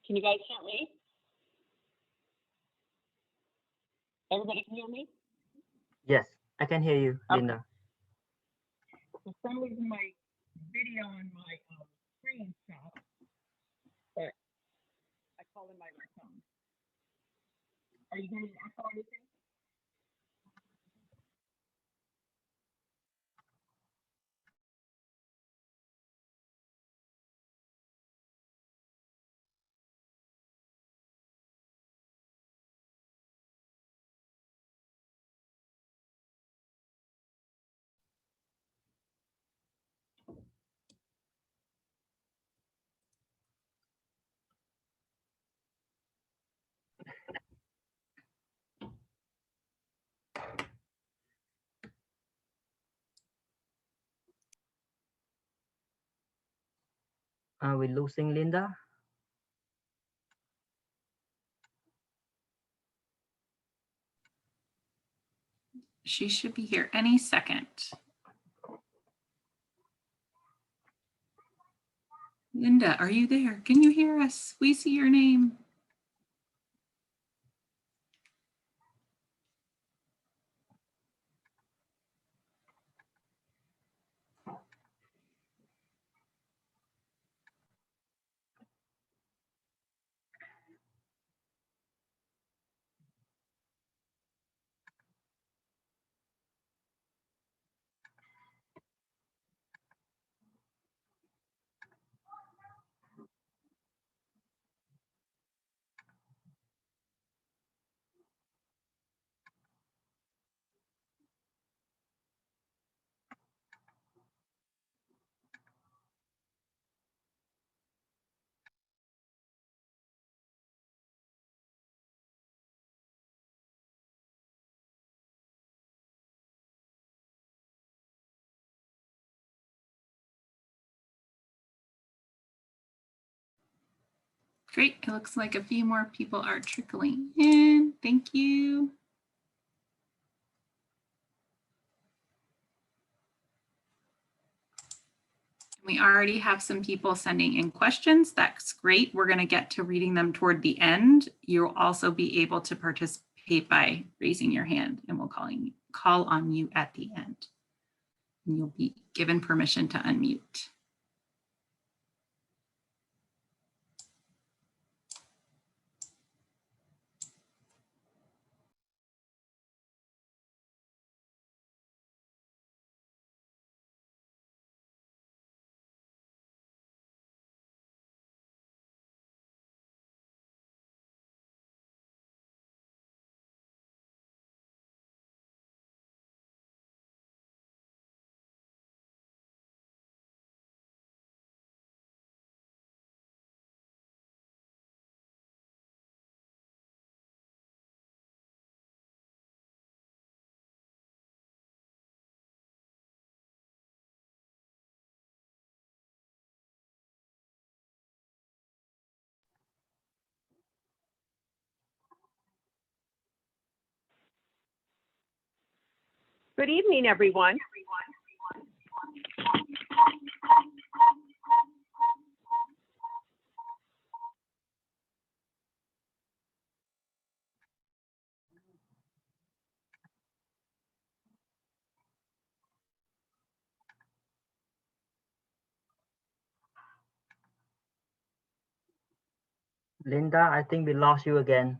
Can you guys hear me? Everybody can hear me? Yes, I can hear you, Okay. Linda. For some reason, my video on my screen stopped, but I called in my phone. Are you going to echo anything? Are we losing Linda? She should be here any second. Linda, are you there? Can you hear us? We see your name. Great, it looks like a few more people are trickling in. Thank you. We already have some people sending in questions. That's great. We're going to get to reading them toward the end. You'll also be able to participate by raising your hand, and we'll call on you at the end. And you'll be given permission to unmute. Good evening, everyone. Linda, I think we lost you again.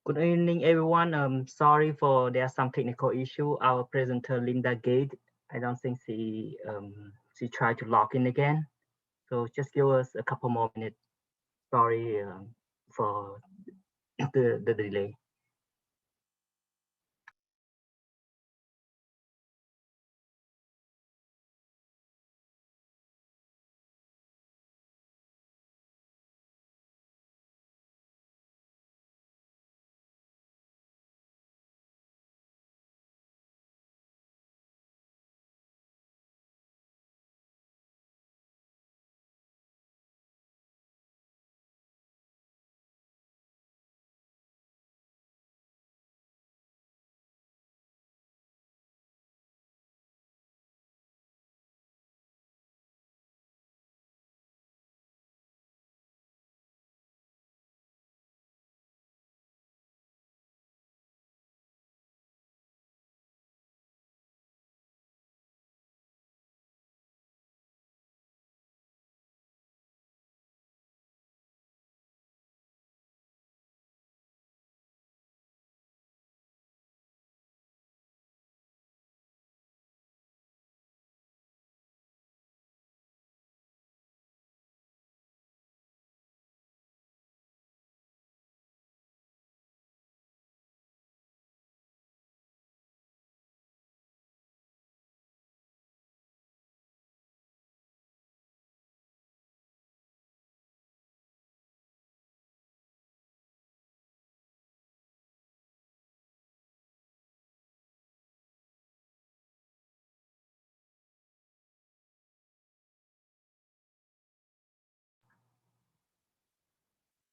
Good evening, everyone. Sorry for there's some technical issue. Our presenter Linda Gate, I don't think she tried to log in again. So just give us a couple more minutes. Sorry for the delay.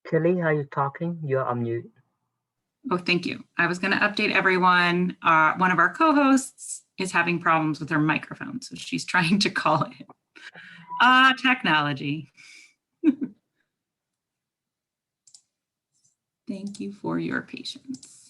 Kelly, are you talking? You're on mute. Oh, thank you. I was going to update everyone. One of our co-hosts is having problems with her microphone, so she's trying to call it. Technology. Thank you for your patience.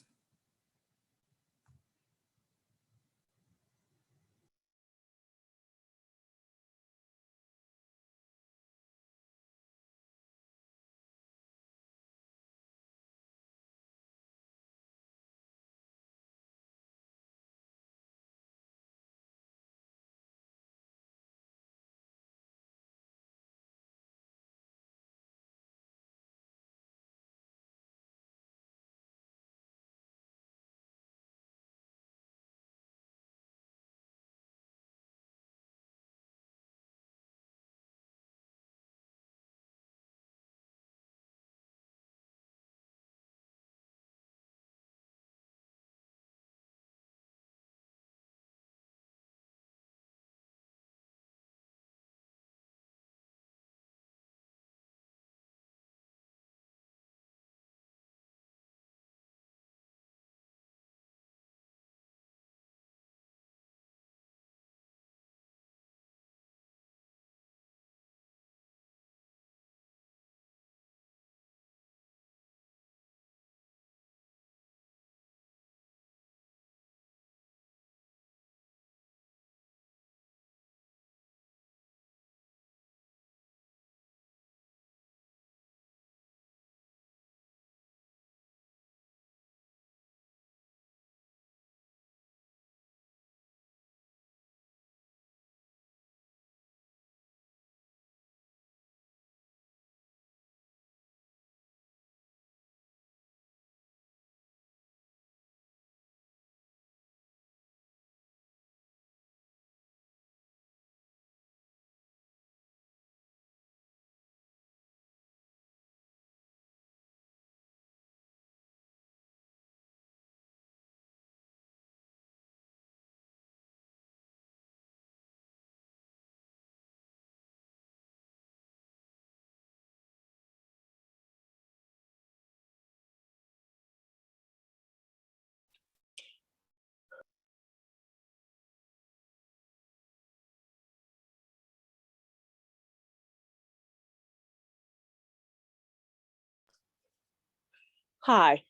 Hi.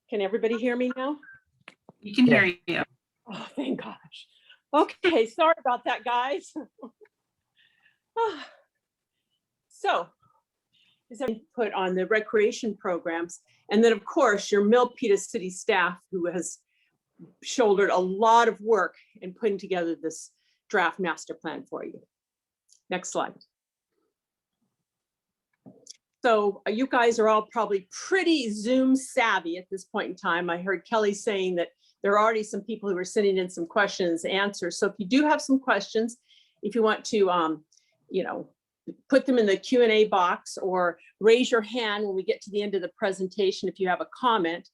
Can everybody hear me now? We can Yeah. hear you. Oh, thank gosh. Okay, sorry about that, guys. So, is everything put on the recreation programs? And then, of course, your Milpitas city staff who has shouldered a lot of work in putting together this draft master plan for you. Next slide. So you guys are all probably pretty Zoom savvy at this point in time. I heard Kelly saying that there are already some people who are sending in some questions, answers. So if you do have some questions, if you want to, put them in the Q&A box or raise your hand when we get to the end of the presentation if you have a comment.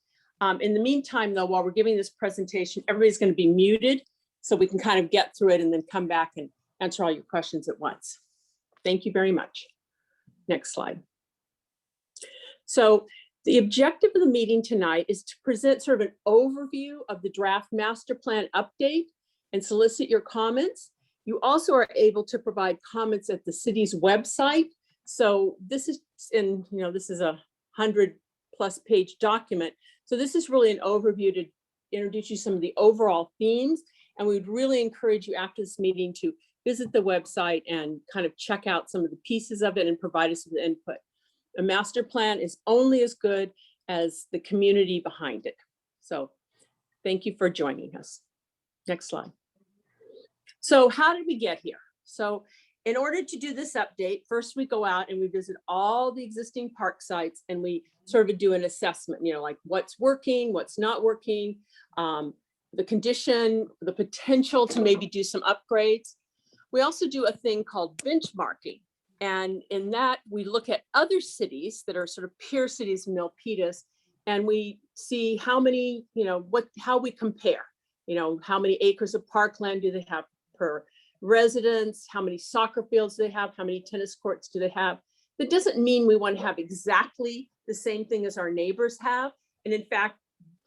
In the meantime, though, while we're giving this presentation, everybody's going to be muted so we can kind of get through it and then come back and answer all your questions at once. Thank you very much. Next slide. So the objective of the meeting tonight is to present sort of an overview of the draft master plan update and solicit your comments. You also are able to provide comments at the city's website. So this is this is a 100+ page document. So this is really an overview to introduce you some of the overall themes. And we would really encourage you after this meeting to visit the website and kind of check out some of the pieces of it and provide us with input. A master plan is only as good as the community behind it. So thank you for joining us. Next slide. So how did we get here? So in order to do this update, first we go out and we visit all the existing park sites and we sort of do an assessment, like what's working, what's not working, the condition, the potential to maybe do some upgrades. We also do a thing called benchmarking. And in that, we look at other cities that are sort of peer cities in Milpitas, and we see how many, how we compare, how many acres of parkland do they have per residence, how many soccer fields do they have, how many tennis courts do they have. That doesn't mean we want to have exactly the same thing as our neighbors have. And in fact,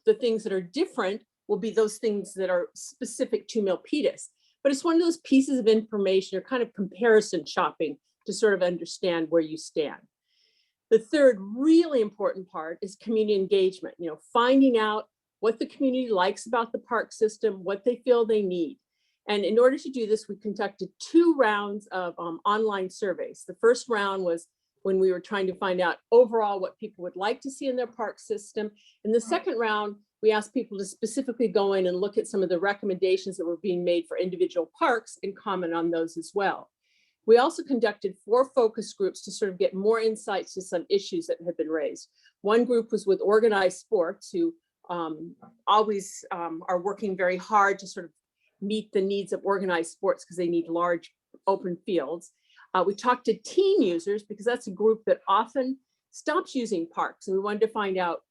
the things that are different will be those things that are specific to Milpitas. But it's one of those pieces of information or kind of comparison shopping to sort of understand where you stand. The third really important part is community engagement, finding out what the community likes about the park system, what they feel they need. And in order to do this, we conducted 2 rounds of online surveys. The first round was when we were trying to find out overall what people would like to see in their park system. In the second round, we asked people to specifically go in and look at some of the recommendations that were being made for individual parks and comment on those as well. We also conducted 4 focus groups to sort of get more insights to some issues that had been raised. One group was with organized sports, who always are working very hard to sort of meet the needs of organized sports because they need large open fields. We talked to teen users because that's a group that often stops using parks, and we wanted to find out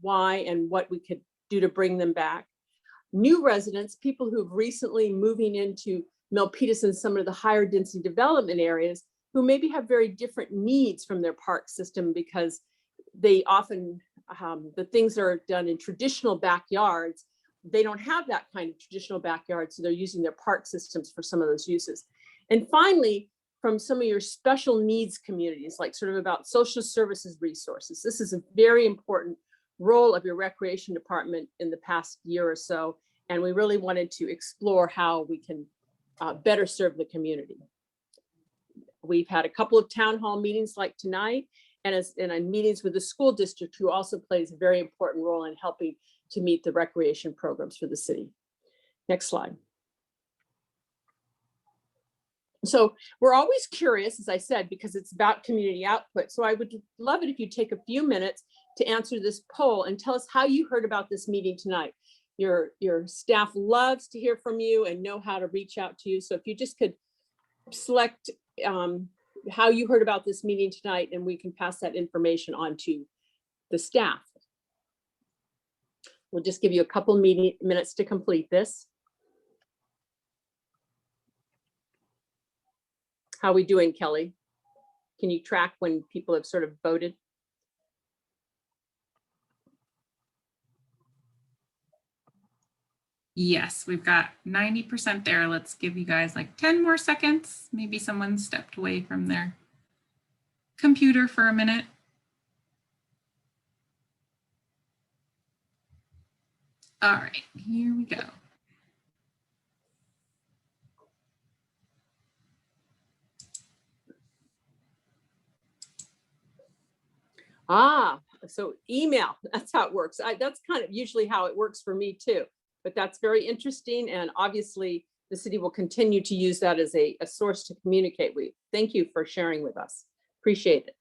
why and what we could do to bring them back. New residents, people who've recently moving into Milpitas and some of the higher density development areas, who maybe have very different needs from their park system because they often, the things that are done in traditional backyards, they don't have that kind of traditional backyard, so they're using their park systems for some of those uses. And finally, from some of your special needs communities, like sort of about social services resources. This is a very important role of your recreation department in the past year or so. And we really wanted to explore how we can better serve the community. We've had a couple of town hall meetings like tonight, and in meetings with the school district, who also plays a very important role in helping to meet the recreation programs for the city. Next slide. So we're always curious, as I said, because it's about community output. So I would love it if you take a few minutes to answer this poll and tell us how you heard about this meeting tonight. Your staff loves to hear from you and know how to reach out to you. So if you just could select how you heard about this meeting tonight, and we can pass that information on to the staff. We'll just give you a couple minutes to complete this. How are we doing, Kelly? Can you track when people have sort of voted? Yes, we've got 90% there. Let's give you guys like 10 more seconds. Maybe someone stepped away from their computer for a minute. All right, here we go. So email, that's how it works. That's kind of usually how it works for me too, but that's very interesting. And obviously the city will continue to use that as a source to communicate with you. Thank you for sharing with us. Appreciate it.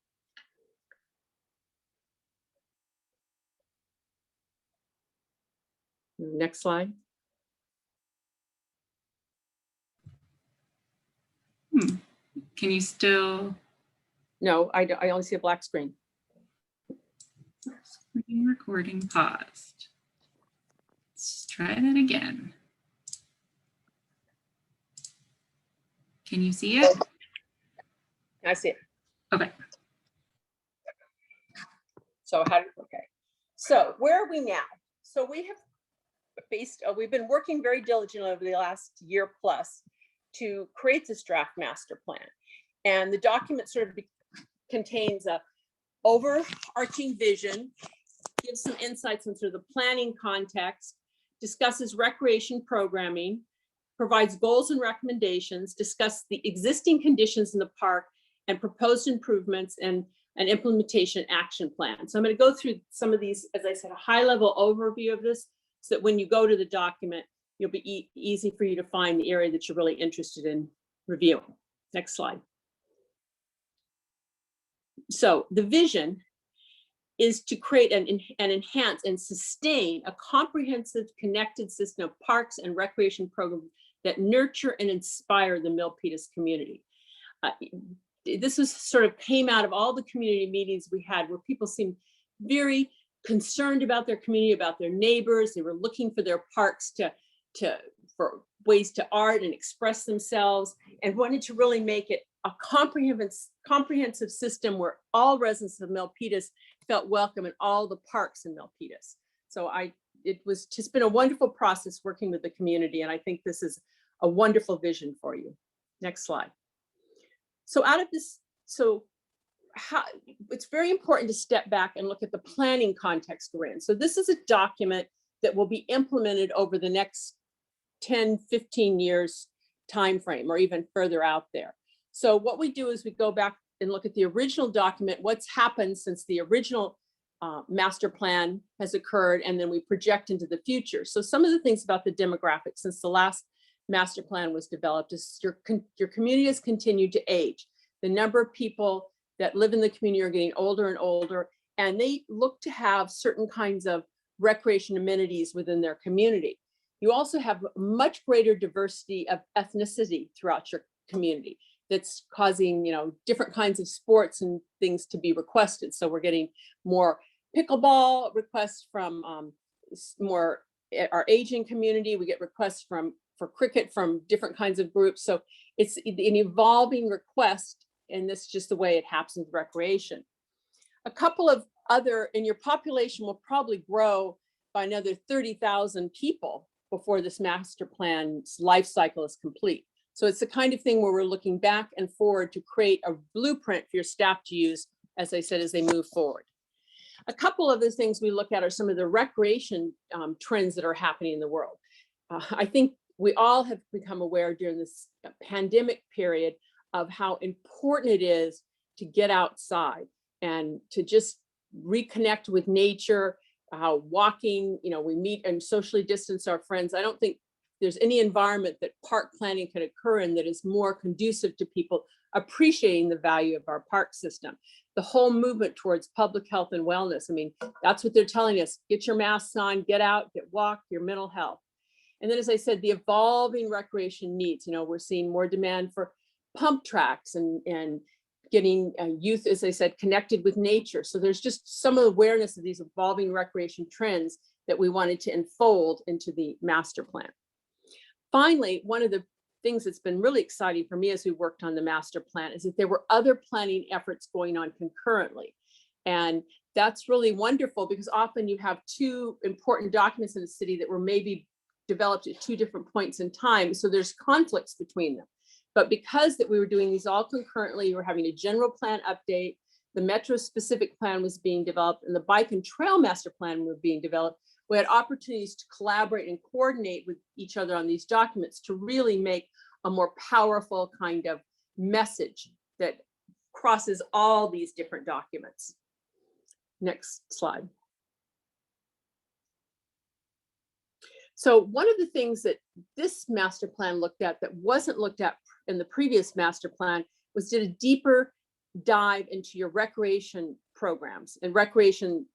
Next slide. Can you still? No, I only see a black screen. Screen recording paused. Let's try that again. Can you see it? I see it. Okay. So so where are we now? So we have we've been working very diligently over the last year plus to create this draft master plan. And the document sort of contains a overarching vision, gives some insights into the planning context, discusses recreation programming, provides goals and recommendations, discuss the existing conditions in the park and proposed improvements, and an implementation action plan. So I'm going to go through some of these, as I said, a high level overview of this, so that when you go to the document, it'll be easy for you to find the area that you're really interested in reviewing. Next slide. So the vision is to create and enhance and sustain a comprehensive connected system of parks and recreation programs that nurture and inspire the Milpitas community. This was sort of came out of all the community meetings we had, where people seemed very concerned about their community, about their neighbors. They were looking for their parks for ways to art and express themselves, and wanted to really make it a comprehensive system where all residents of Milpitas felt welcome in all the parks in Milpitas. So it was just been a wonderful process working with the community, and I think this is a wonderful vision for you. Next slide. So out of this, it's very important to step back and look at the planning context we're in. So this is a document that will be implemented over the next 10, 15 years timeframe, or even further out there. So what we do is we go back and look at the original document, what's happened since the original master plan has occurred, and then we project into the future. So some of the things about the demographics since the last master plan was developed is your community has continued to age. The number of people that live in the community are getting older and older, and they look to have certain kinds of recreation amenities within their community. You also have much greater diversity of ethnicity throughout your community that's causing, different kinds of sports and things to be requested. So we're getting more pickleball requests from more our Asian community. We get requests for cricket from different kinds of groups. So it's an evolving request, and this is just the way it happens with recreation. A couple of other, and your population will probably grow by another 30,000 people before this master plan's life cycle is complete. So it's the kind of thing where we're looking back and forward to create a blueprint for your staff to use, as I said, as they move forward. A couple of the things we look at are some of the recreation trends that are happening in the world. I think we all have become aware during this pandemic period of how important it is to get outside and to just reconnect with nature, how walking, we meet and socially distance our friends. I don't think there's any environment that park planning can occur in that is more conducive to people appreciating the value of our park system. The whole movement towards public health and wellness, that's what they're telling us. Get your masks on, get out, get walk, your mental health. And then, as I said, the evolving recreation needs, we're seeing more demand for pump tracks and getting youth, as I said, connected with nature. So there's just some awareness of these evolving recreation trends that we wanted to unfold into the master plan. Finally, one of the things that's been really exciting for me as we worked on the master plan is that there were other planning efforts going on concurrently. And that's really wonderful because often you have two important documents in the city that were maybe developed at two different points in time. So there's conflicts between them. But because that we were doing these all concurrently, we were having a general plan update, the metro specific plan was being developed, and the bike and trail master plan were being developed. We had opportunities to collaborate and coordinate with each other on these documents to really make a more powerful kind of message that crosses all these different documents. Next slide. So one of the things that this master plan looked at that wasn't looked at in the previous master plan was did a deeper dive into your recreation programs. And recreation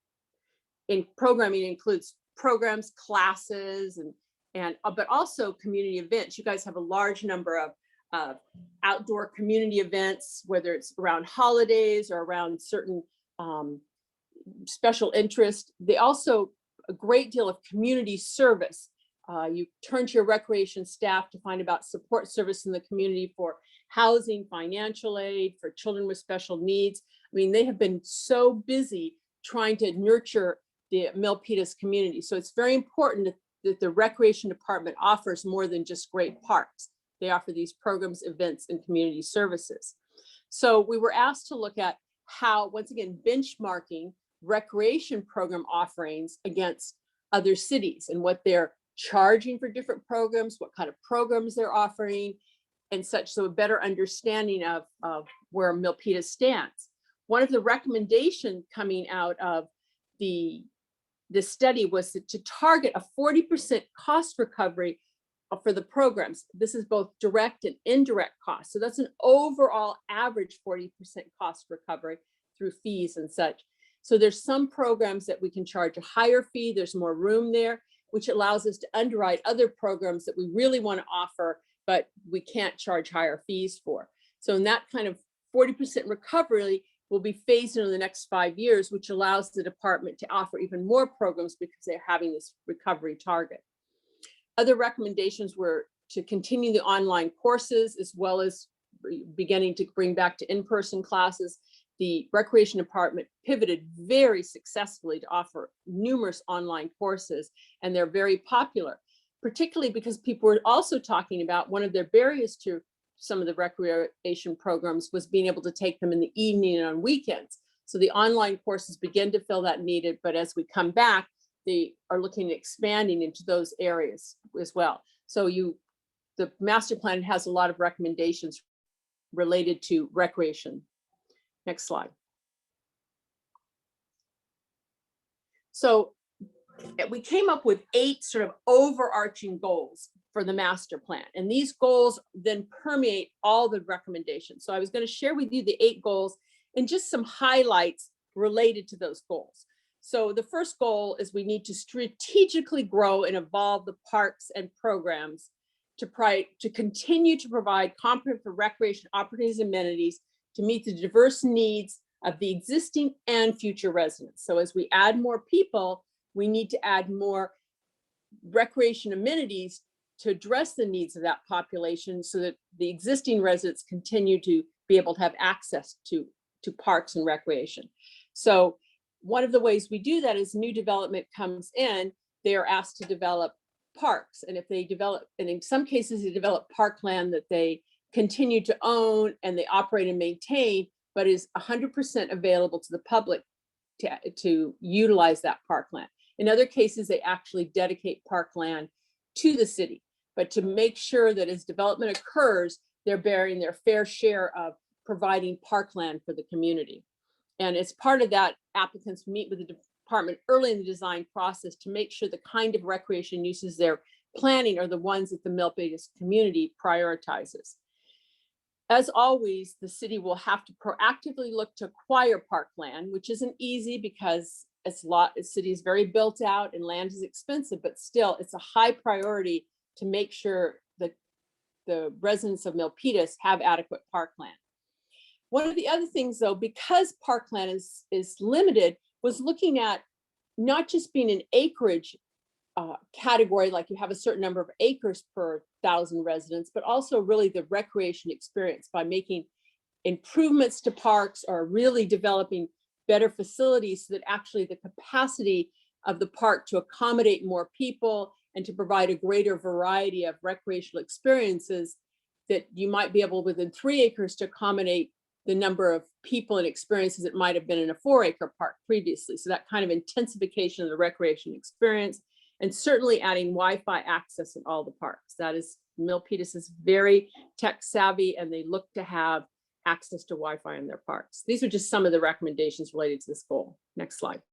in programming includes programs, classes, and but also community events. You guys have a large number of outdoor community events, whether it's around holidays or around certain special interest. They also a great deal of community service. You turn to your recreation staff to find about support service in the community for housing, financial aid, for children with special needs. They have been so busy trying to nurture the Milpitas community. So it's very important that the recreation department offers more than just great parks. They offer these programs, events, and community services. So we were asked to look at how, once again, benchmarking recreation program offerings against other cities and what they're charging for different programs, what kind of programs they're offering, and such, so a better understanding of where Milpitas stands. One of the recommendations coming out of the study was to target a 40% cost recovery for the programs. This is both direct and indirect costs. So that's an overall average 40% cost recovery through fees and such. So there's some programs that we can charge a higher fee. There's more room there, which allows us to underwrite other programs that we really want to offer, but we can't charge higher fees for. So in that kind of 40% recovery will be phased in the next 5 years, which allows the department to offer even more programs because they're having this recovery target. Other recommendations were to continue the online courses as well as beginning to bring back to in-person classes. The Recreation Department pivoted very successfully to offer numerous online courses, and they're very popular, particularly because people were also talking about one of their barriers to some of the recreation programs was being able to take them in the evening and on weekends. So the online courses begin to fill that need, but as we come back, they are looking at expanding into those areas as well. So the master plan has a lot of recommendations related to recreation. Next slide. So we came up with 8 sort of overarching goals for the master plan. And these goals then permeate all the recommendations. So I was going to share with you the 8 goals and just some highlights related to those goals. So the first goal is we need to strategically grow and evolve the parks and programs to continue to provide comprehensive recreation opportunities and amenities to meet the diverse needs of the existing and future residents. So as we add more people, we need to add more recreation amenities to address the needs of that population so that the existing residents continue to be able to have access to parks and recreation. So one of the ways we do that is new development comes in, they are asked to develop parks. And if they develop, and in some cases they develop parkland that they continue to own and they operate and maintain, but is 100% available to the public to utilize that parkland. In other cases, they actually dedicate parkland to the city, but to make sure that as development occurs, they're bearing their fair share of providing parkland for the community. And as part of that, applicants meet with the department early in the design process to make sure the kind of recreation uses they're planning are the ones that the Milpitas community prioritizes. As always, the city will have to proactively look to acquire parkland, which isn't easy because the city is very built out and land is expensive, but still it's a high priority to make sure that the residents of Milpitas have adequate parkland. One of the other things though, because parkland is limited, was looking at not just being an acreage category, like you have a certain number of acres per 1,000 residents, but also really the recreation experience by making improvements to parks or really developing better facilities so that actually the capacity of the park to accommodate more people and to provide a greater variety of recreational experiences, that you might be able within 3 acres to accommodate the number of people and experiences that might have been in a 4-acre park previously. So that kind of intensification of the recreation experience, and certainly adding Wi-Fi access in all the parks. That is, Milpitas is very tech savvy and they look to have access to Wi-Fi in their parks. These are just some of the recommendations related to this goal. Next slide.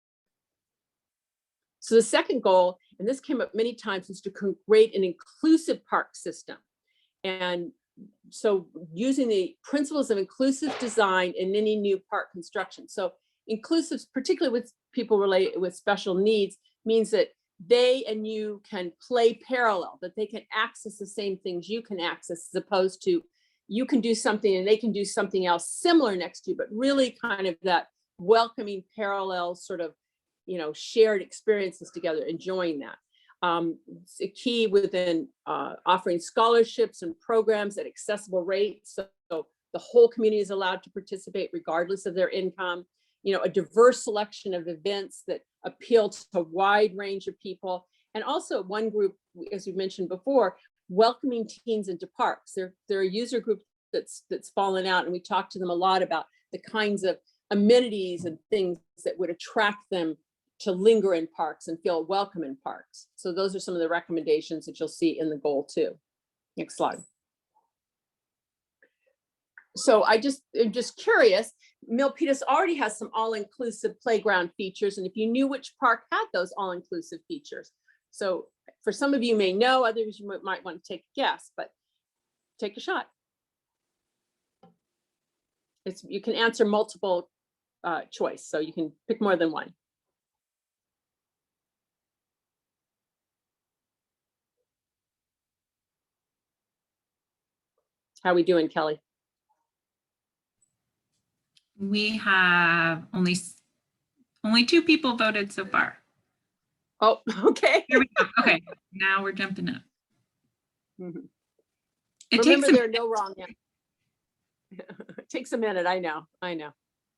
So the second goal, and this came up many times, is to create an inclusive park system. And so using the principles of inclusive design in any new park construction. So inclusive, particularly with people related with special needs, means that they and you can play parallel, that they can access the same things you can access, as opposed to you can do something and they can do something else similar next to you, but really kind of that welcoming parallel sort of, shared experiences together, enjoying that. It's a key within offering scholarships and programs at accessible rates. So the whole community is allowed to participate regardless of their income. A diverse selection of events that appeal to a wide range of people. And also one group, as we mentioned before, welcoming teens into parks. They're a user group that's fallen out, and we talk to them a lot about the kinds of amenities and things that would attract them to linger in parks and feel welcome in parks. So those are some of the recommendations that you'll see in the goal too. Next slide. So I'm just curious, Milpitas already has some all-inclusive playground features, and if you knew which park had those all-inclusive features. So for some of you may know, others you might want to take a guess, but take a shot. You can answer multiple choice, so you can pick more than one. How are we doing, Kelly? We have only 2 people voted so far. Oh, okay. Here we go. Okay, now we're jumping up. Mhm. It Remember, takes, there are no wrong answers. It takes a minute. I know.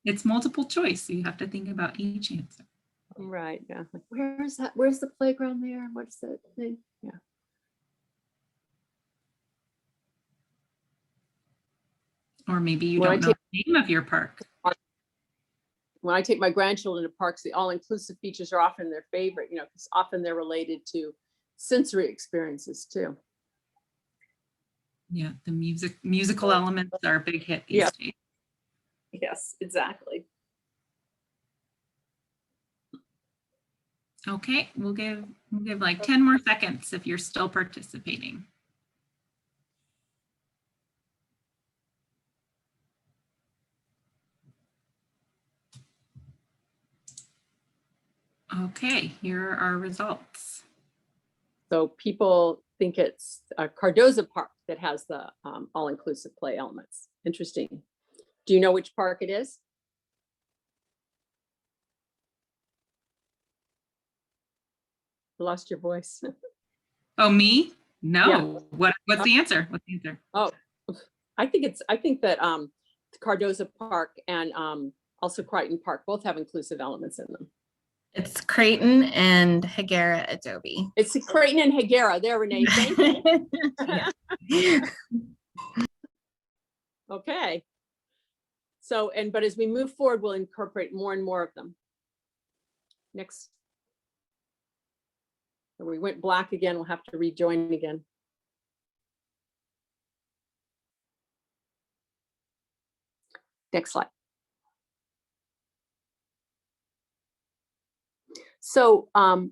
it's multiple choice. So you have to think about each answer. Right. Yeah. Like, where is that? Where's the playground there? What's that thing? Yeah. Or maybe you When I don't know the name of your park. When I take my grandchildren to parks, the all-inclusive features are often their favorite, because often they're related to sensory experiences too. Yeah, the musical elements are a big hit these days. Yes, exactly. Okay, we'll give like 10 more seconds if you're still participating. Okay, here are our results. So people think it's Cardozo Park that has the all-inclusive play elements. Interesting. Do you know which park it is? Lost your voice. Oh, me? No. Yeah. What's the answer? What's the answer? Oh, I think that Cardozo Park and also Crichton Park both have inclusive elements in them. It's Creighton and Higuera Adobe. It's Creighton and Higuera. There, Renee. Thank you. Okay. So, but as we move forward, we'll incorporate more and more of them. Next. So we went black again. We'll have to rejoin again. Next slide. So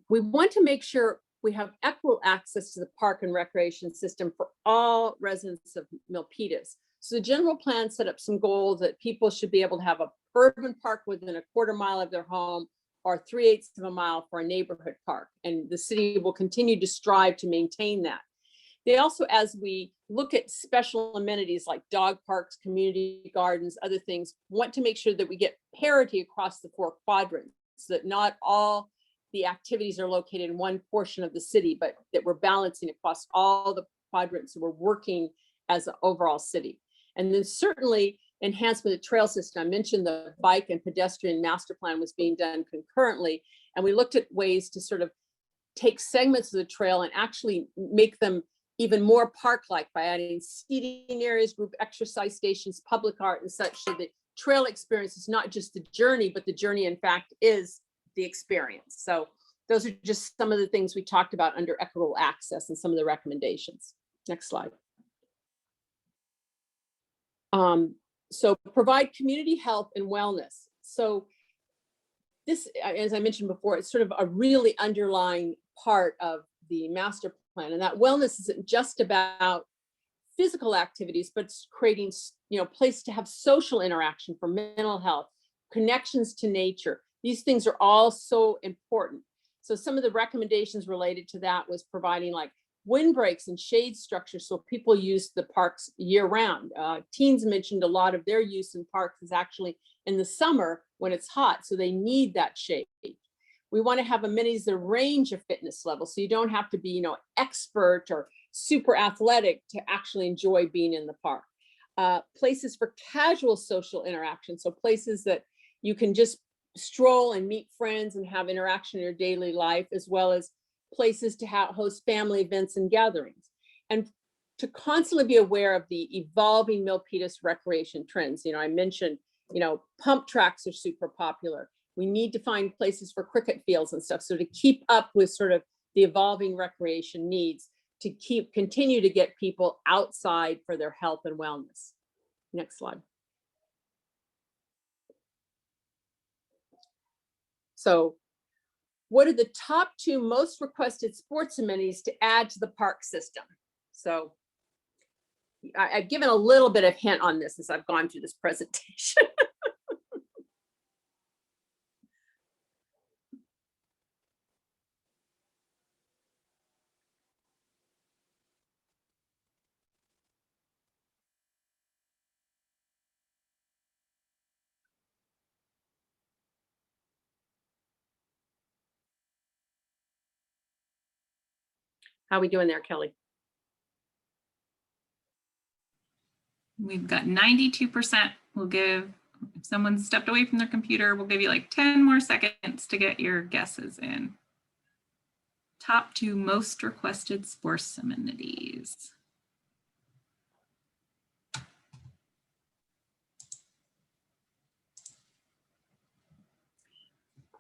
we want to make sure we have equitable access to the park and recreation system for all residents of Milpitas. So the general plan set up some goals that people should be able to have a urban park within a quarter mile of their home or 3/8 of a mile for a neighborhood park. And the city will continue to strive to maintain that. They also, as we look at special amenities like dog parks, community gardens, other things, want to make sure that we get parity across the 4 quadrants, so that not all the activities are located in one portion of the city, but that we're balancing across all the quadrants. So we're working as an overall city. And then certainly enhancement of the trail system. I mentioned the bike and pedestrian master plan was being done concurrently. And we looked at ways to sort of take segments of the trail and actually make them even more park-like by adding seating areas, group exercise stations, public art and such, so that trail experience is not just the journey, but the journey in fact is the experience. So those are just some of the things we talked about under equitable access and some of the recommendations. Next slide. So provide community health and wellness. So this, as I mentioned before, it's sort of a really underlying part of the master plan, and that wellness isn't just about physical activities, but it's creating, place to have social interaction for mental health, connections to nature. These things are all so important. So some of the recommendations related to that was providing like windbreaks and shade structures so people use the parks year round. Teens mentioned a lot of their use in parks is actually in the summer when it's hot, so they need that shade. We want to have amenities that range of fitness levels, so you don't have to be, expert or super athletic to actually enjoy being in the park. Places for casual social interaction, so places that you can just stroll and meet friends and have interaction in your daily life, as well as places to host family events and gatherings. And to constantly be aware of the evolving Milpitas recreation trends. I mentioned, pump tracks are super popular. We need to find places for cricket fields and stuff. So to keep up with sort of the evolving recreation needs, to continue to get people outside for their health and wellness. Next slide. So what are the top 2 most requested sports amenities to add to the park system? So I've given a little bit of hint on this as I've gone through this presentation. How are we doing there, Kelly? We've got 92%. We'll give, if someone stepped away from their computer, we'll give you like 10 more seconds to get your guesses in. Top 2 most requested sports amenities.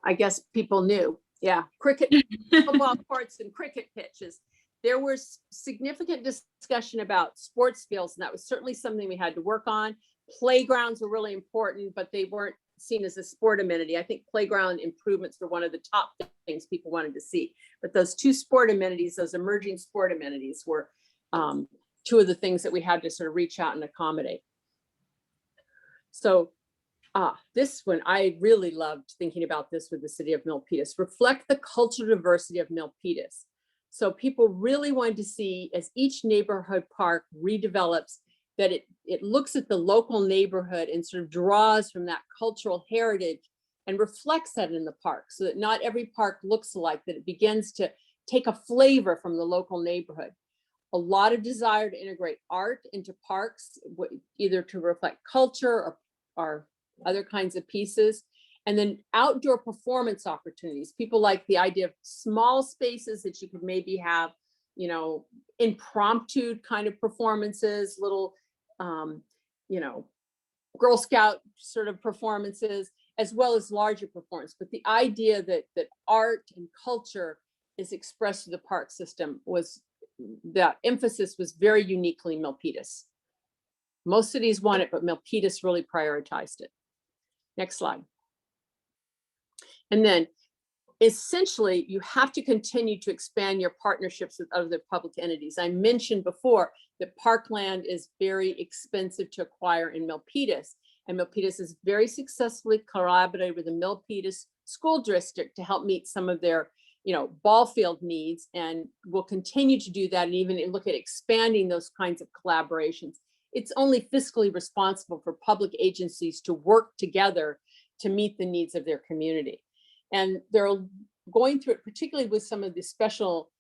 I guess people knew. Yeah, cricket, football courts and cricket pitches. There was significant discussion about sports fields, and that was certainly something we had to work on. Playgrounds were really important, but they weren't seen as a sport amenity. I think playground improvements were one of the top things people wanted to see. But those 2 sport amenities, those emerging sport amenities, were 2 of the things that we had to sort of reach out and accommodate. So this one, I really loved thinking about this with the city of Milpitas. Reflect the cultural diversity of Milpitas. So people really wanted to see, as each neighborhood park redevelops, that it looks at the local neighborhood and sort of draws from that cultural heritage and reflects that in the park, so that not every park looks alike, that it begins to take a flavor from the local neighborhood. A lot of desire to integrate art into parks, either to reflect culture or other kinds of pieces. And then outdoor performance opportunities. People like the idea of small spaces that you could maybe have, you know, impromptu kind of performances, little, you know, Girl Scout sort of performances, as well as larger performance. But the idea that art and culture is expressed through the park system was, that emphasis was very uniquely Milpitas. Most cities want it, but Milpitas really prioritized it. Next slide. And then essentially, you have to continue to expand your partnerships with other public entities. I mentioned before that parkland is very expensive to acquire in Milpitas, and Milpitas has very successfully collaborated with the Milpitas School District to help meet some of their, you know, ball field needs, and will continue to do that, and even look at expanding those kinds of collaborations. It's only fiscally responsible for public agencies to work together to meet the needs of their community. And they're going through it, particularly with some of the special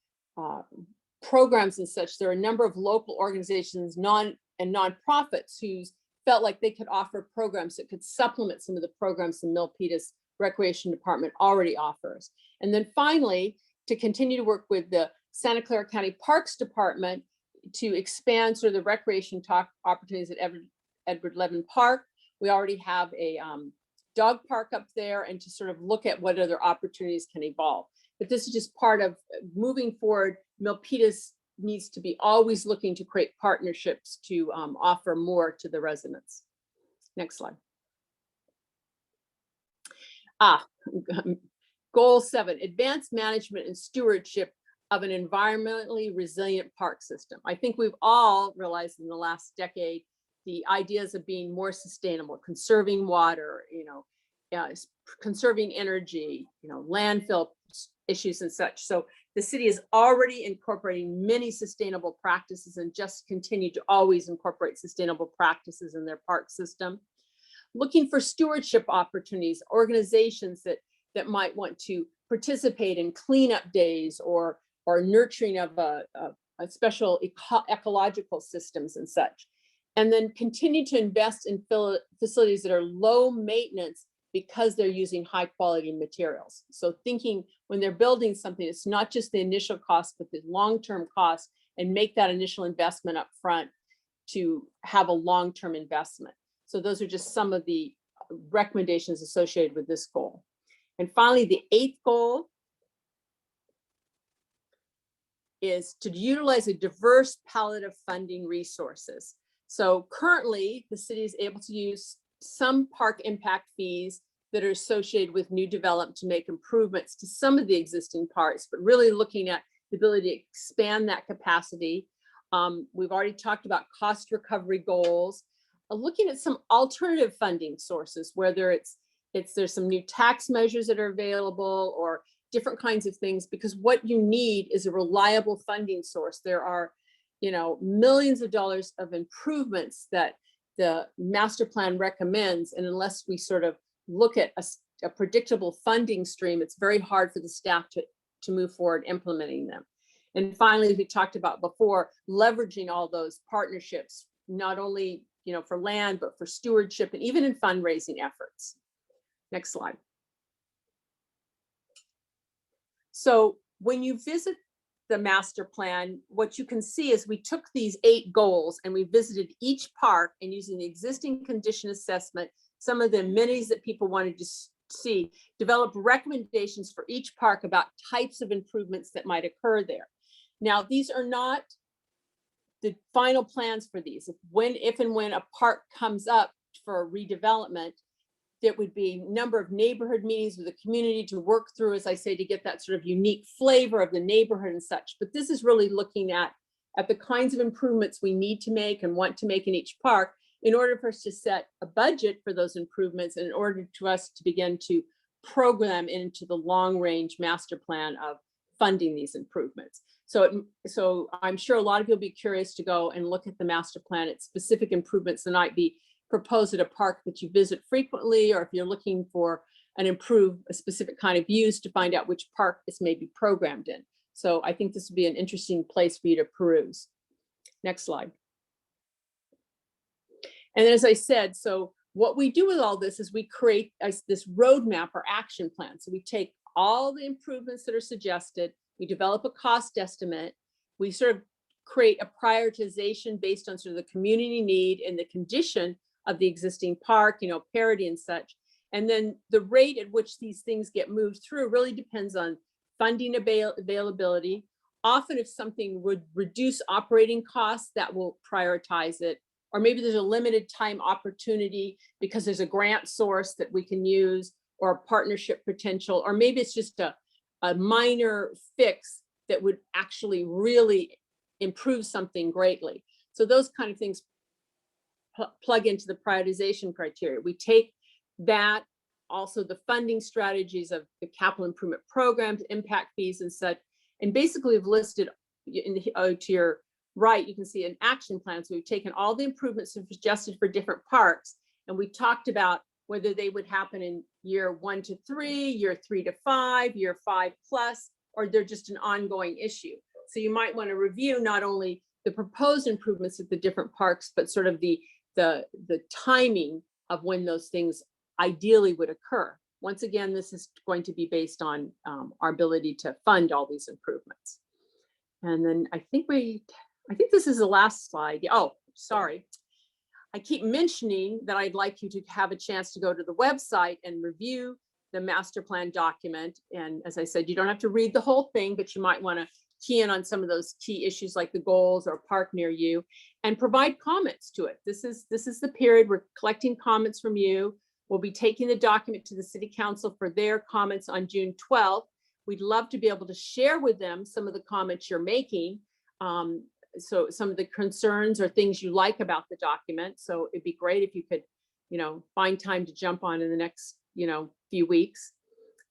programs and such. There are a number of local organizations and nonprofits who felt like they could offer programs that could supplement some of the programs the Milpitas Recreation Department already offers. And then finally, to continue to work with the Santa Clara County Parks Department to expand sort of the recreation opportunities at Edward Levin Park. We already have a dog park up there, and to sort of look at what other opportunities can evolve. But this is just part of moving forward. Milpitas needs to be always looking to create partnerships to offer more to the residents. Next slide. Goal 7, advanced management and stewardship of an environmentally resilient park system. I think we've all realized in the last decade the ideas of being more sustainable, conserving water, you know, conserving energy, you know, landfill issues and such. So the city is already incorporating many sustainable practices and just continue to always incorporate sustainable practices in their park system. Looking for stewardship opportunities, organizations that might want to participate in cleanup days or nurturing of a special ecological systems and such. And then continue to invest in facilities that are low maintenance because they're using high quality materials. So thinking when they're building something, it's not just the initial cost, but the long-term cost, and make that initial investment up front to have a long-term investment. So those are just some of the recommendations associated with this goal. And finally, the 8th goal is to utilize a diverse palette of funding resources. So currently, the city is able to use some park impact fees that are associated with new development to make improvements to some of the existing parks, but really looking at the ability to expand that capacity. We've already talked about cost recovery goals, looking at some alternative funding sources, whether there's some new tax measures that are available or different kinds of things, because what you need is a reliable funding source. There are, you know, millions of dollars of improvements that the master plan recommends, and unless we sort of look at a predictable funding stream, it's very hard for the staff to move forward implementing them. And finally, as we talked about before, leveraging all those partnerships, not only for land, but for stewardship and even in fundraising efforts. Next slide. So when you visit the master plan, what you can see is we took these 8 goals and we visited each park, and using the existing condition assessment, some of the minis that people wanted to see, develop recommendations for each park about types of improvements that might occur there. Now, these are not the final plans for these. If and when a park comes up for a redevelopment, there would be a number of neighborhood meetings with the community to work through, as I say, to get that sort of unique flavor of the neighborhood and such. But this is really looking at the kinds of improvements we need to make and want to make in each park in order for us to set a budget for those improvements and in order to us to begin to program into the long-range master plan of funding these improvements. So I'm sure a lot of you will be curious to go and look at the master plan at specific improvements that might be proposed at a park that you visit frequently, or if you're looking for a specific kind of use, to find out which park this may be programmed in. So I think this would be an interesting place for you to peruse. Next slide. And then, as I said, so what we do with all this is we create this roadmap or action plan. So we take all the improvements that are suggested, we develop a cost estimate, we sort of create a prioritization based on sort of the community need and the condition of the existing park, parity and such. And then the rate at which these things get moved through really depends on funding availability. Often if something would reduce operating costs, that will prioritize it. Or maybe there's a limited time opportunity because there's a grant source that we can use, or a partnership potential, or maybe it's just a minor fix that would actually really improve something greatly. So those kind of things plug into the prioritization criteria. We take that, also the funding strategies of the capital improvement programs, impact fees and such, and basically we've listed to your right, you can see an action plan. So we've taken all the improvements suggested for different parks, and we talked about whether they would happen in year 1 to 3, year 3 to 5, year 5+, or they're just an ongoing issue. So you might want to review not only the proposed improvements at the different parks, but sort of the timing of when those things ideally would occur. Once again, this is going to be based on our ability to fund all these improvements. And then I think this is the last slide. Oh, sorry. I keep mentioning that I'd like you to have a chance to go to the website and review the master plan document. And as I said, you don't have to read the whole thing, but you might want to key in on some of those key issues like the goals or park near you and provide comments to it. This is the period we're collecting comments from you. We'll be taking the document to the City Council for their comments on June 12th. We'd love to be able to share with them some of the comments you're making. So some of the concerns or things you like about the document. So it'd be great if you could, find time to jump on in the next, few weeks.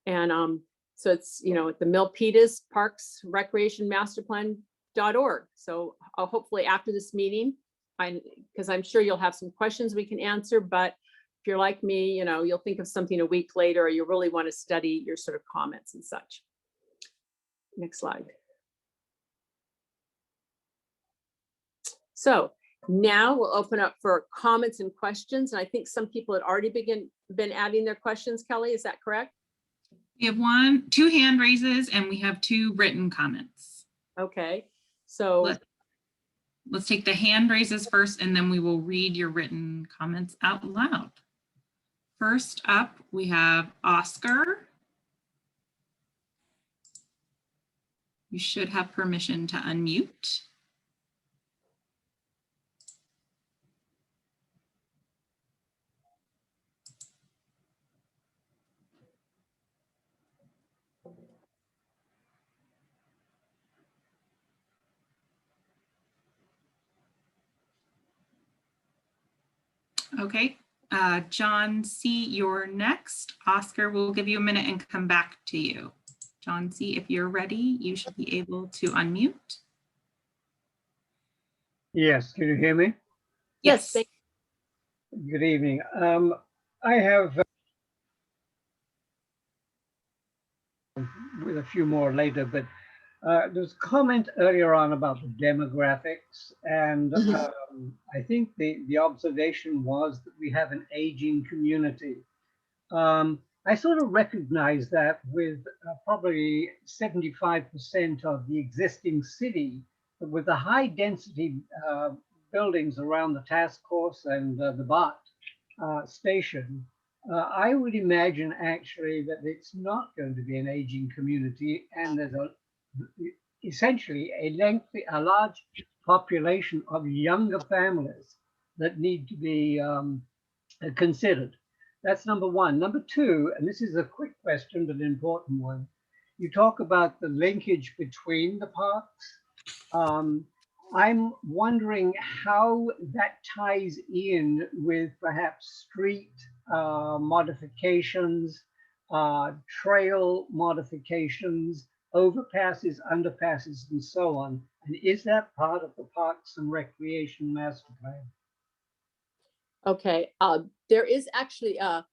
And so it's, at the Milpitas Parks Recreation Masterplan.org. So I'll hopefully after this meeting, because I'm sure you'll have some questions we can answer, but if you're like me, you'll think of something a week later, or you really want to study your sort of comments and such. Next slide. So now we'll open up for comments and questions. And I think some people had already been adding their questions. Kelly, is that correct? We have 2 hand raises and we have 2 written comments. Okay, so let's take the hand raises first, and then we will read your written comments out loud. First up, we have Oscar. You should have permission to unmute. Okay, John C., you're next. Oscar, we'll give you a minute and come back to you. John C., if you're ready, you should be able to unmute. Yes, can you hear me? yes, Good evening. I have, with a few more later, but There was a comment earlier on about the demographics, and Mhm. I think the observation was that we have an aging community. I sort of recognize that with probably 75% of the existing city, but with the high density buildings around the task force and the BOT station, I would imagine actually that it's not going to be an aging community, and there's essentially a large population of younger families that need to be considered. That's number one. Number two, and this is a quick question, but an important one. You talk about the linkage between the parks. Um, I'm wondering how that ties in with perhaps street modifications, trail modifications, overpasses, underpasses, and so on. And is that part of the Parks and Recreation Master Plan? Okay, there is actually a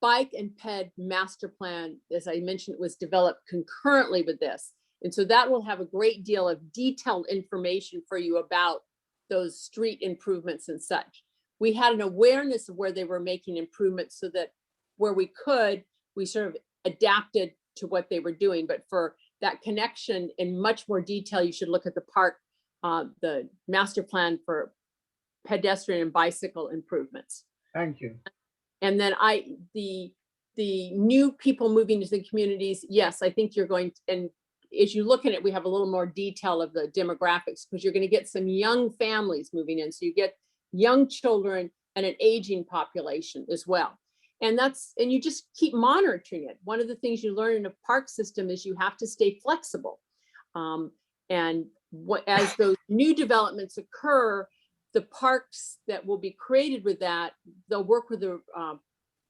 bike and ped master plan. As I mentioned, it was developed concurrently with this. And so that will have a great deal of detailed information for you about those street improvements and such. We had an awareness of where they were making improvements so that where we could, we sort of adapted to what they were doing. But for that connection in much more detail, you should look at the park, the master plan for pedestrian and bicycle improvements. Thank you. And then the new people moving into the communities, yes, I think you're going to, and as you look at it, we have a little more detail of the demographics because you're going to get some young families moving in. So you get young children and an aging population as well. And you just keep monitoring it. One of the things you learn in a park system is you have to stay flexible. And as those new developments occur, the parks that will be created with that, they'll work with the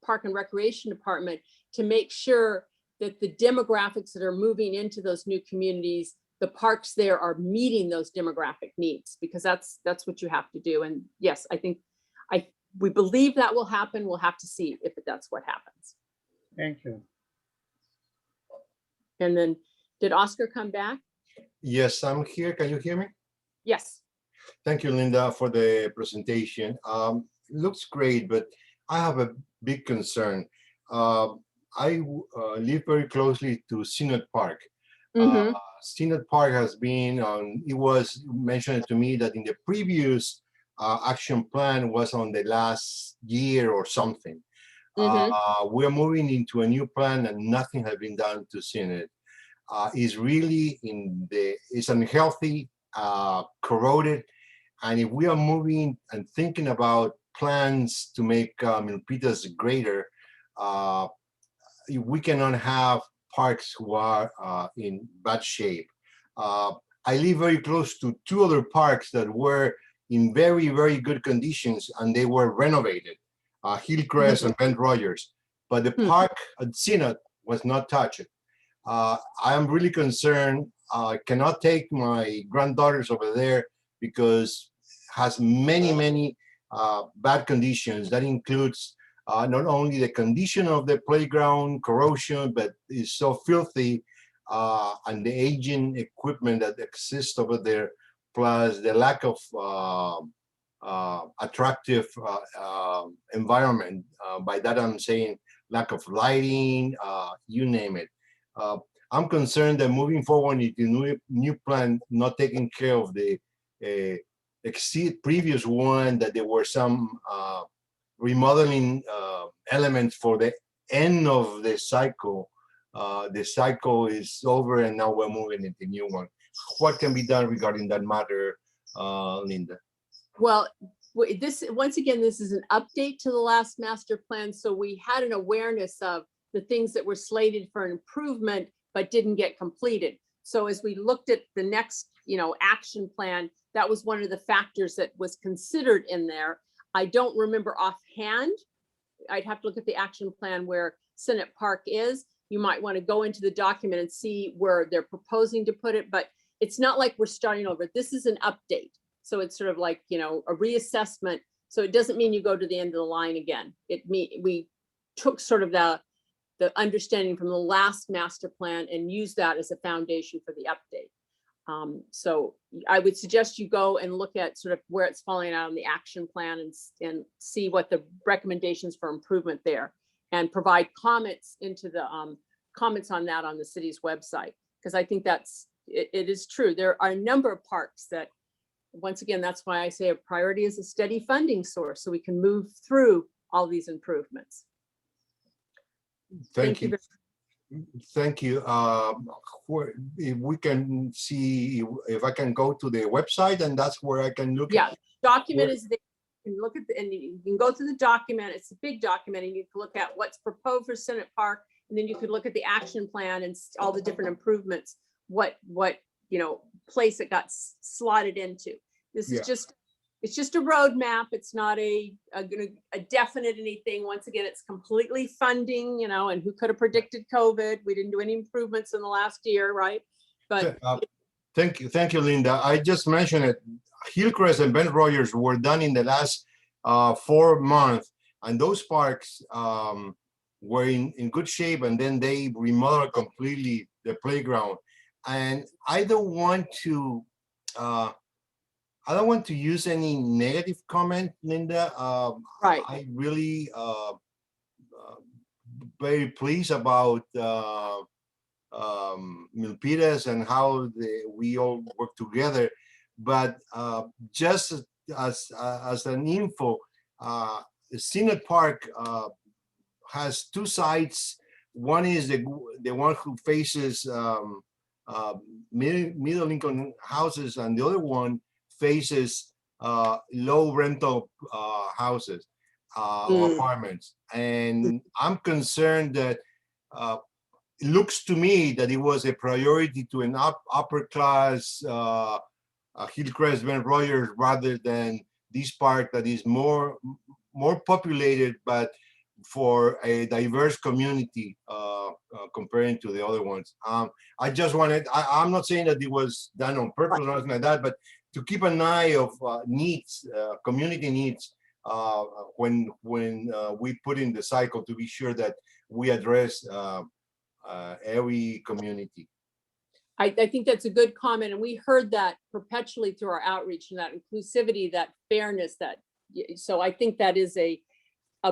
Park and Recreation Department to make sure that the demographics that are moving into those new communities, the parks there are meeting those demographic needs, because that's what you have to do. And yes, I think we believe that will happen. We'll have to see if that's what happens. Thank you. And then did Oscar come back? Yes, I'm here. Can you hear me? Yes. Thank you, Linda, for the presentation. Looks great, but I have a big concern. I live very closely to Synod Park. Mhm. Synod Park has been on, it was mentioned to me that in the previous action plan was on the last year or something. We're moving into a new plan and nothing has been done to Synod. It's really it's unhealthy, corroded. And if we are moving and thinking about plans to make Milpitas greater, we cannot have parks who are in bad shape. I live very close to two other parks that were in very, very good conditions and they were renovated, Hillcrest and Bent Rogers. But the park at Synod was not touched. I am really concerned. I cannot take my granddaughters over there because it has many bad conditions. That includes not only the condition of the playground, corrosion, but it's so filthy, and the aging equipment that exists over there, plus the lack of attractive environment. By that I'm saying lack of lighting, you name it. I'm concerned that moving forward into the new plan, not taking care of the previous one, that there were some remodeling elements for the end of the cycle. The cycle is over and now we're moving into a new one. What can be done regarding that matter, Linda? Well, once again, this is an update to the last master plan. So we had an awareness of the things that were slated for an improvement but didn't get completed. So as we looked at the next, action plan, that was one of the factors that was considered in there. I don't remember offhand. I'd have to look at the action plan where Synod Park is. You might want to go into the document and see where they're proposing to put it, but it's not like we're starting over. This is an update. So it's sort of like, a reassessment. So it doesn't mean you go to the end of the line again. We took sort of the understanding from the last master plan and use that as a foundation for the update. So I would suggest you go and look at sort of where it's falling out on the action plan and see what the recommendations for improvement there, and provide comments into the comments on that on the city's website. Because I think it is true. There are a number of parks that, once again, that's why I say a priority is a steady funding source, so we can move through all these improvements. Thank you. Thank you. If we can see, if I can go to the website, and that's where I can look. Yeah, at document is there. You can look at and you can go to the document. It's a big document, and you can look at what's proposed for Senate Park, and then you could look at the action plan and all the different improvements. What place it got slotted into. This is it's just a roadmap. It's not a definite anything. Once again, it's completely funding, and who could have predicted COVID? We didn't do any improvements in the last year, right? But thank you, Linda. I just mentioned it. Hillcrest and Ben Rogers were done in the last 4 months, and those parks were in good shape, and then they remodeled completely the playground. And I don't want to use any negative comment, Linda. right. I really very pleased about Milpitas and how we all work together. But just as an info, the Senate Park has 2 sides. One is the one who faces middle income houses, and the other one faces low rental houses or apartments. And I'm concerned that it looks to me that it was a priority to an upper class Hillcrest, Ben Rogers, rather than this park that is more populated, but for a diverse community comparing to the other ones. I just wanted, I'm not saying that it was done on purpose or anything like that, but to keep an eye of needs, community needs, when we put in the cycle, to be sure that we address every community. I think that's a good comment, and we heard that perpetually through our outreach, and that inclusivity, that fairness, so I think that is a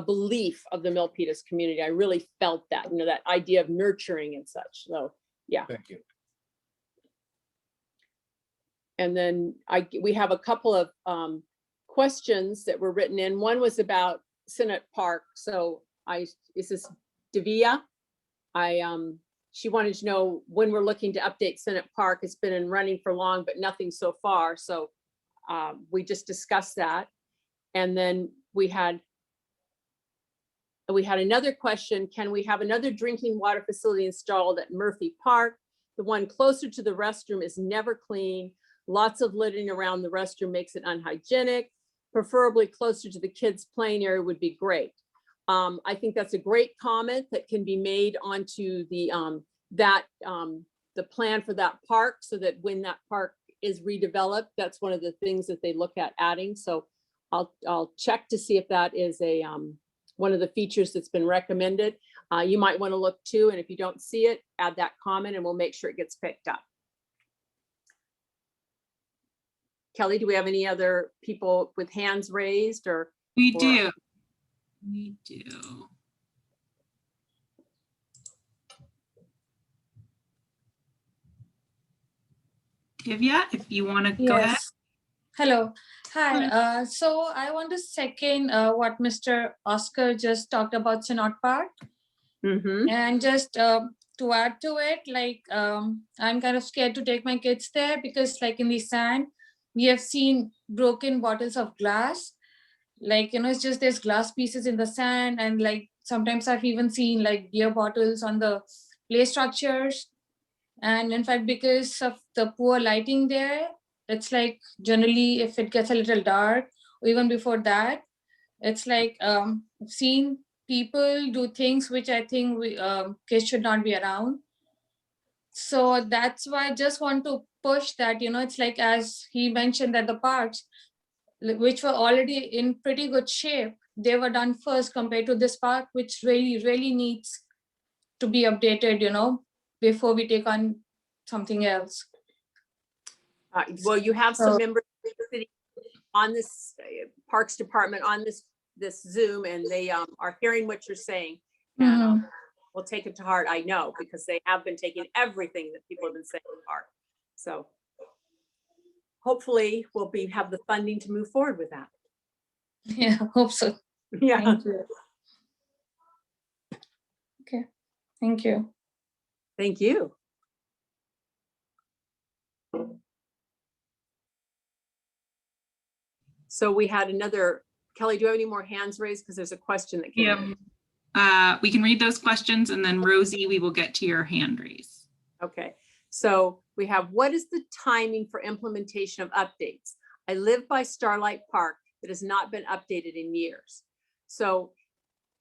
belief of the Milpitas community. I really felt that, that idea of nurturing and such. So yeah. Thank you. And then we have a couple of questions that were written in. One was about Senate Park. So is this Davia? She wanted to know when we're looking to update Senate Park. It's been in running for long, but nothing so far. So we just discussed that. And then we had another question. Can we have another drinking water facility installed at Murphy Park? The one closer to the restroom is never clean. Lots of littering around the restroom makes it unhygienic. Preferably closer to the kids' playing area would be great. I think that's a great comment that can be made onto the plan for that park, so that when that park is redeveloped, that's one of the things that they look at adding. So I'll check to see if that is one of the features that's been recommended. You might want to look too, and if you don't see it, add that comment and we'll make sure it gets picked up. Kelly, do we have any other people with hands raised or? We do. Divya, if you want to go ahead. Hello. Hi. So I want to second what Mr. Oscar just talked about Senate Park. And just to add to it, like I'm kind of scared to take my kids there because like in the sand, we have seen broken bottles of glass. Like, it's just there's glass pieces in the sand, and like sometimes I've even seen like beer bottles on the play structures. And in fact, because of the poor lighting there, it's like generally if it gets a little dark, or even before that, it's like I've seen people do things which I think kids should not be around. So that's why I just want to push that, it's like, as he mentioned, that the parks, which were already in pretty good shape, they were done first compared to this park, which really, really needs to be updated, you know, before we take on something else. Well, you have some So- members of the city on this Parks Department on this Zoom, and they are hearing what you're saying. And we'll take it to heart, I know, because they have been taking everything that people have been saying to heart. So hopefully we'll have the funding to move forward with that. Yeah, hope so. Yeah. Thank you. Okay, thank you. Thank you. So we had another, Kelly, do you have any more hands raised? Because there's a question that came in. We can read those questions, and then Rosie, we will get to your hand raise. Okay, so we have, what is the timing for implementation of updates? I live by Starlight Park that has not been updated in years. So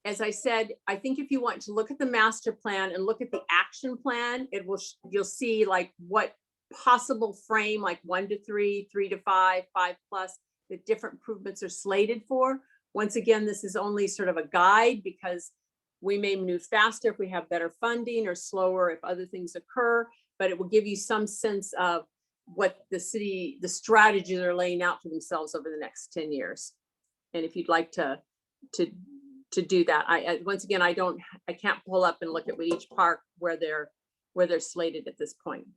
as I said, I think if you want to look at the master plan and look at the action plan, it will, you'll see like what possible frame, like 1 to 3, 3 to 5, 5 plus, the different improvements are slated for. Once again, this is only sort of a guide because we may move faster if we have better funding or slower if other things occur, but it will give you some sense of what the city, the strategies are laying out for themselves over the next 10 years. And if you'd like to do that, once again, I can't pull up and look at each park where they're slated at this point.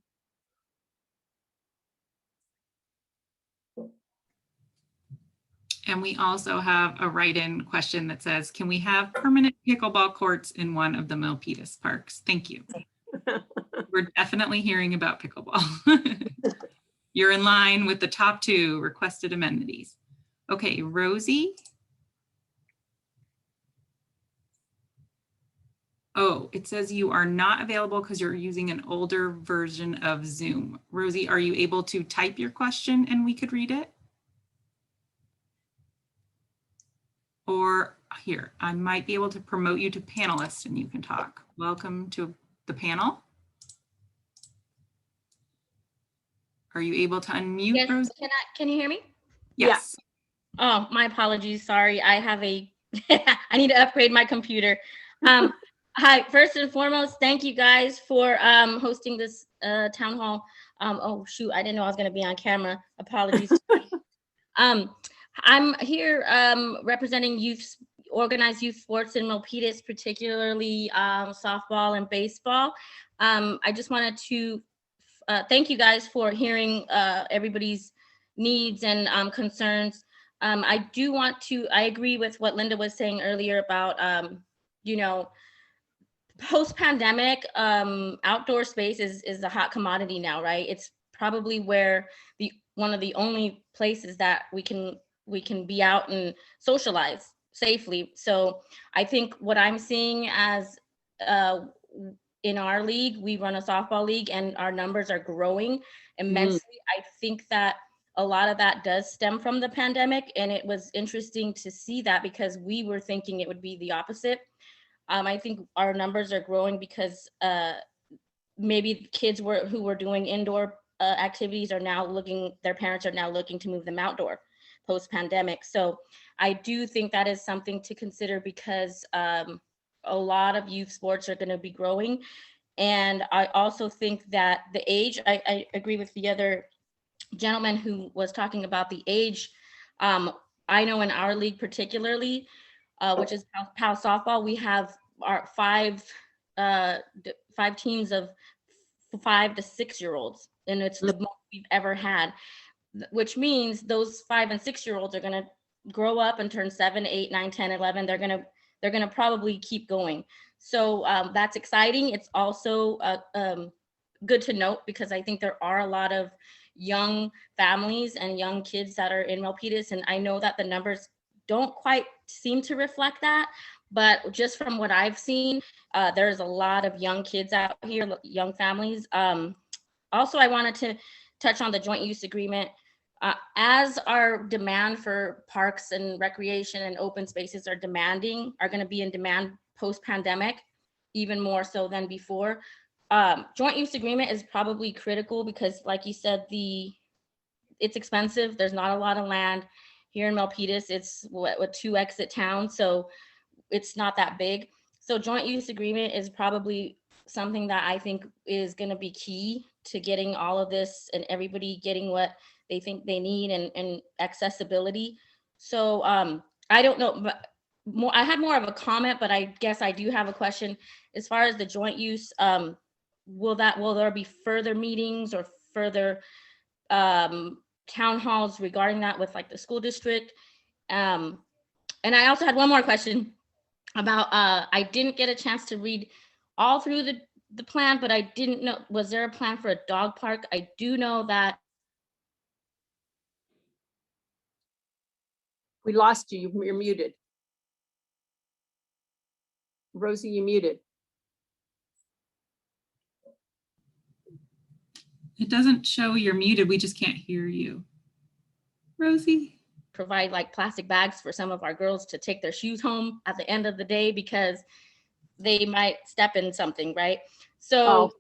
And we also have a write-in question that says, can we have permanent pickleball courts in one of the Milpitas parks? Thank you. We're definitely hearing about pickleball. You're in line with the top 2 requested amenities. Okay, Rosie. Oh, it says you are not available because you're using an older version of Zoom. Rosie, are you able to type your question and we could read it? Or here, I might be able to promote you to panelist and you can talk. Welcome to the panel. Are you able to unmute, Yes, Rosie? can you hear me? Yes. Oh, my apologies. Sorry. I have I need to upgrade my computer. Hi, first and foremost, thank you guys for hosting this town hall. Oh shoot, I didn't know I was gonna be on camera. Apologies. I'm here representing organized youth sports in Milpitas, particularly softball and baseball. I just wanted to thank you guys for hearing everybody's needs and concerns. I agree with what Linda was saying earlier about, you know, post-pandemic, outdoor space is a hot commodity now, right? It's probably where one of the only places that we can be out and socialize safely. So I think what I'm seeing as in our league, we run a softball league and our numbers are growing immensely. I think that a lot of that does stem from the pandemic, and it was interesting to see that because we were thinking it would be the opposite. I think our numbers are growing because maybe kids who were doing indoor activities are now their parents are now looking to move them outdoor post-pandemic. So I do think that is something to consider because a lot of youth sports are going to be growing. And I also think that the age, I agree with the other gentleman who was talking about the age. I know in our league particularly, which is PAL softball, we have our five teams of 5 to 6 year olds, and it's the most we've ever had, which means those 5 and 6 year olds are going to grow up and turn 7, 8, 9, 10, 11. They're going to probably keep going. So that's exciting. It's also good to note because I think there are a lot of young families and young kids that are in Milpitas, and I know that the numbers don't quite seem to reflect that, but just from what I've seen, there's a lot of young kids out here, young families. Also, I wanted to touch on the joint use agreement. As our demand for parks and recreation and open spaces are going to be in demand post-pandemic, even more so than before. Joint use agreement is probably critical because, like you said, it's expensive. There's not a lot of land here in Milpitas. It's what 2 exit town, so it's not that big. So joint use agreement is probably something that I think is going to be key to getting all of this and everybody getting what they think they need and accessibility. So I don't know, but I had more of a comment, but I guess I do have a question. As far as the joint use, will there be further meetings or further town halls regarding that with like the school district? And I also had one more question about, I didn't get a chance to read all through the plan, but I didn't know, was there a plan for a dog park? I do know that. We lost you. You're muted. Rosie, you muted. It doesn't show you're muted. We just can't hear you. Rosie? Provide like plastic bags for some of our girls to take their shoes home at the end of the day because they might step in something, right? So,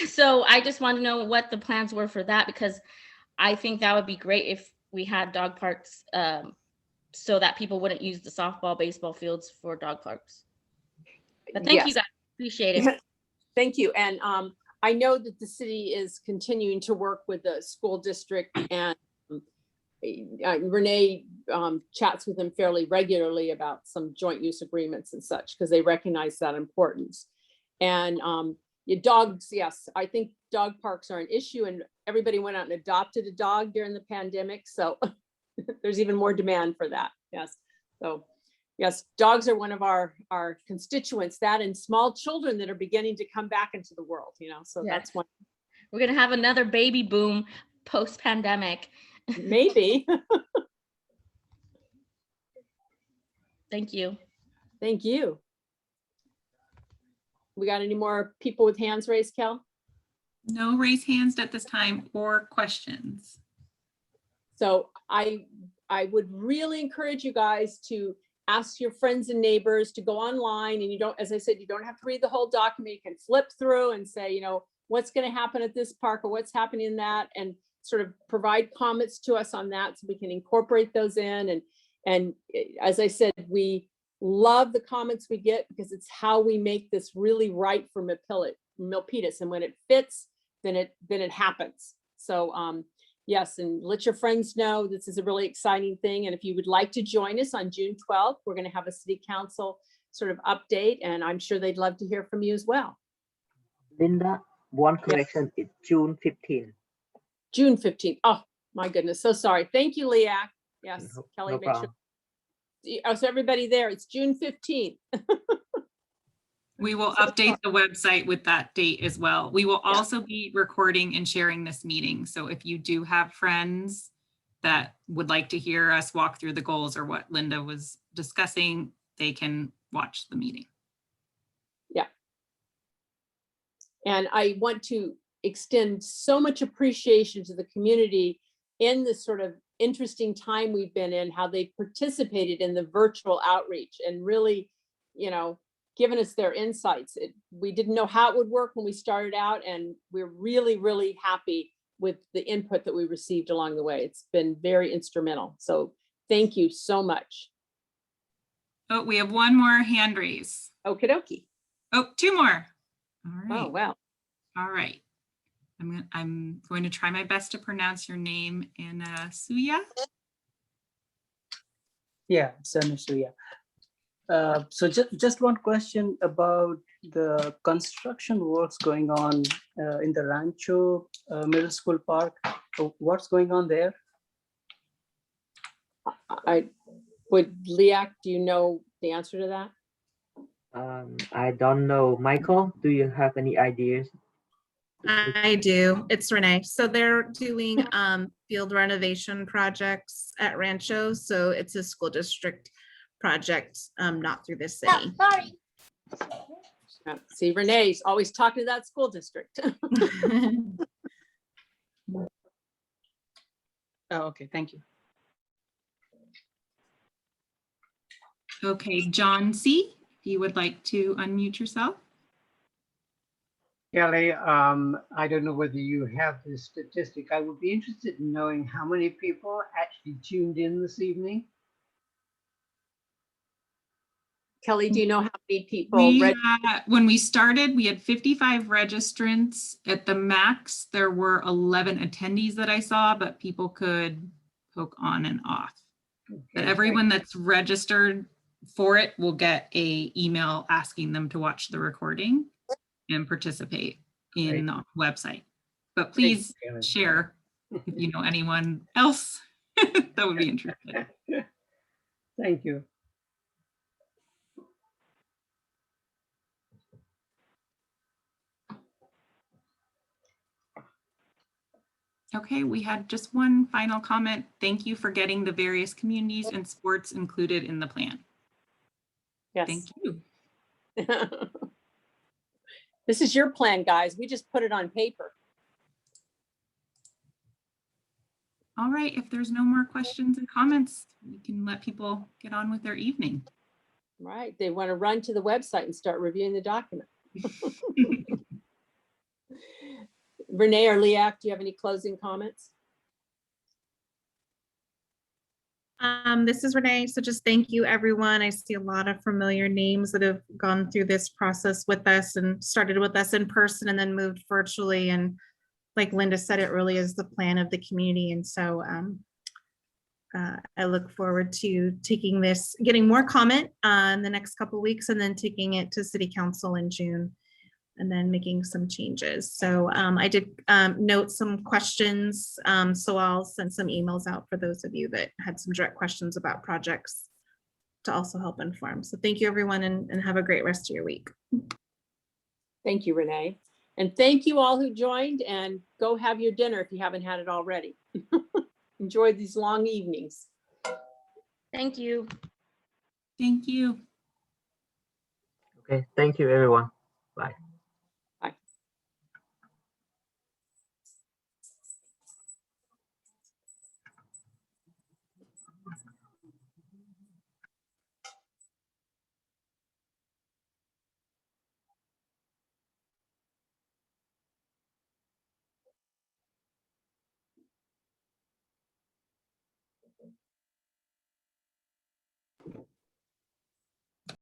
so I just want to know what the plans were for that, because I think that would be great if we had dog parks so that people wouldn't use the softball, baseball fields for dog parks. But thank you guys, appreciate it. Thank you. And I know that the city is continuing to work with the school district, and Renee chats with them fairly regularly about some joint use agreements and such, because they recognize that importance. And dogs, yes, I think dog parks are an issue, and everybody went out and adopted a dog during the pandemic. So there's even more demand for that. Yes. So yes, dogs are one of our constituents, that and small children that are beginning to come back into the world, so yes. That's one. We're going to have another baby boom post-pandemic. Maybe. Thank you. Thank you. We got any more people with hands raised, Kel? No raised hands at this time or questions. So I would really encourage you guys to ask your friends and neighbors to go online, and you don't, as I said, you don't have to read the whole document. You can flip through and say, what's going to happen at this park or what's happening in that, and sort of provide comments to us on that so we can incorporate those in. And as I said, we love the comments we get because it's how we make this really right for Milpitas. And when it fits, then it happens. So yes, and let your friends know this is a really exciting thing. And if you would like to join us on June 12th, we're going to have a city council sort of update, and I'm sure they'd love to hear from you as well. Linda, one correction, it's June 15th. June 15th. Oh my goodness, so sorry. Thank you, Leah. Yes, No, Kelly, no make problem. sure. Oh, so everybody there, it's June 15th. We will update the website with that date as well. We will also be recording and sharing this meeting. So if you do have friends that would like to hear us walk through the goals or what Linda was discussing, they can watch the meeting. Yeah. And I want to extend so much appreciation to the community in this sort of interesting time we've been in, how they participated in the virtual outreach and really, given us their insights. We didn't know how it would work when we started out, and we're really, really happy with the input that we received along the way. It's been very instrumental. So thank you so much. Oh, we have one more hand raise. Okie dokie. Oh, two more. All right. Oh, wow. All right. I'm going to try my best to pronounce your name in Suya. Yeah, Suya. So just one question about the construction works going on in the Rancho Middle School Park. So what's going on there? Liak, do you know the answer to that? I don't know. Michael, do you have any ideas? I do. It's Renee. So they're doing field renovation projects at Rancho. So it's a school district project, not through the city. Sorry. See, Renee's always talking to that school district. Oh, okay, thank you. Okay, John C., if you would like to unmute yourself. Kelly, I don't know whether you have this statistic. I would be interested in knowing how many people actually tuned in this evening. Kelly, do you know how many people? When we started, we had 55 registrants. At the max, there were 11 attendees that I saw, but people could poke on and off. But everyone that's registered for it will get a email asking them to watch the recording and participate in the website. But please share if you know anyone else that would be interested. Thank you. Okay, we had just one final comment. Thank you for getting the various communities and sports included in the plan. Yes. Thank you. This is your plan, guys. We just put it on paper. All right, if there's no more questions and comments, we can let people get on with their evening. Right, they want to run to the website and start reviewing the document. Renee or Leah, do you have any closing comments? This is Renee. So just thank you, everyone. I see a lot of familiar names that have gone through this process with us and started with us in person and then moved virtually. And like Linda said, it really is the plan of the community. And so I look forward to taking this, getting more comment in the next couple of weeks, and then taking it to City Council in June, and then making some changes. So I did note some questions, so I'll send some emails out for those of you that had some direct questions about projects to also help inform. So thank you, everyone, and have a great rest of your week. Thank you, Renee. And thank you all who joined, and go have your dinner if you haven't had it already. Enjoy these long evenings. Thank you. Thank you. Okay, thank you, everyone.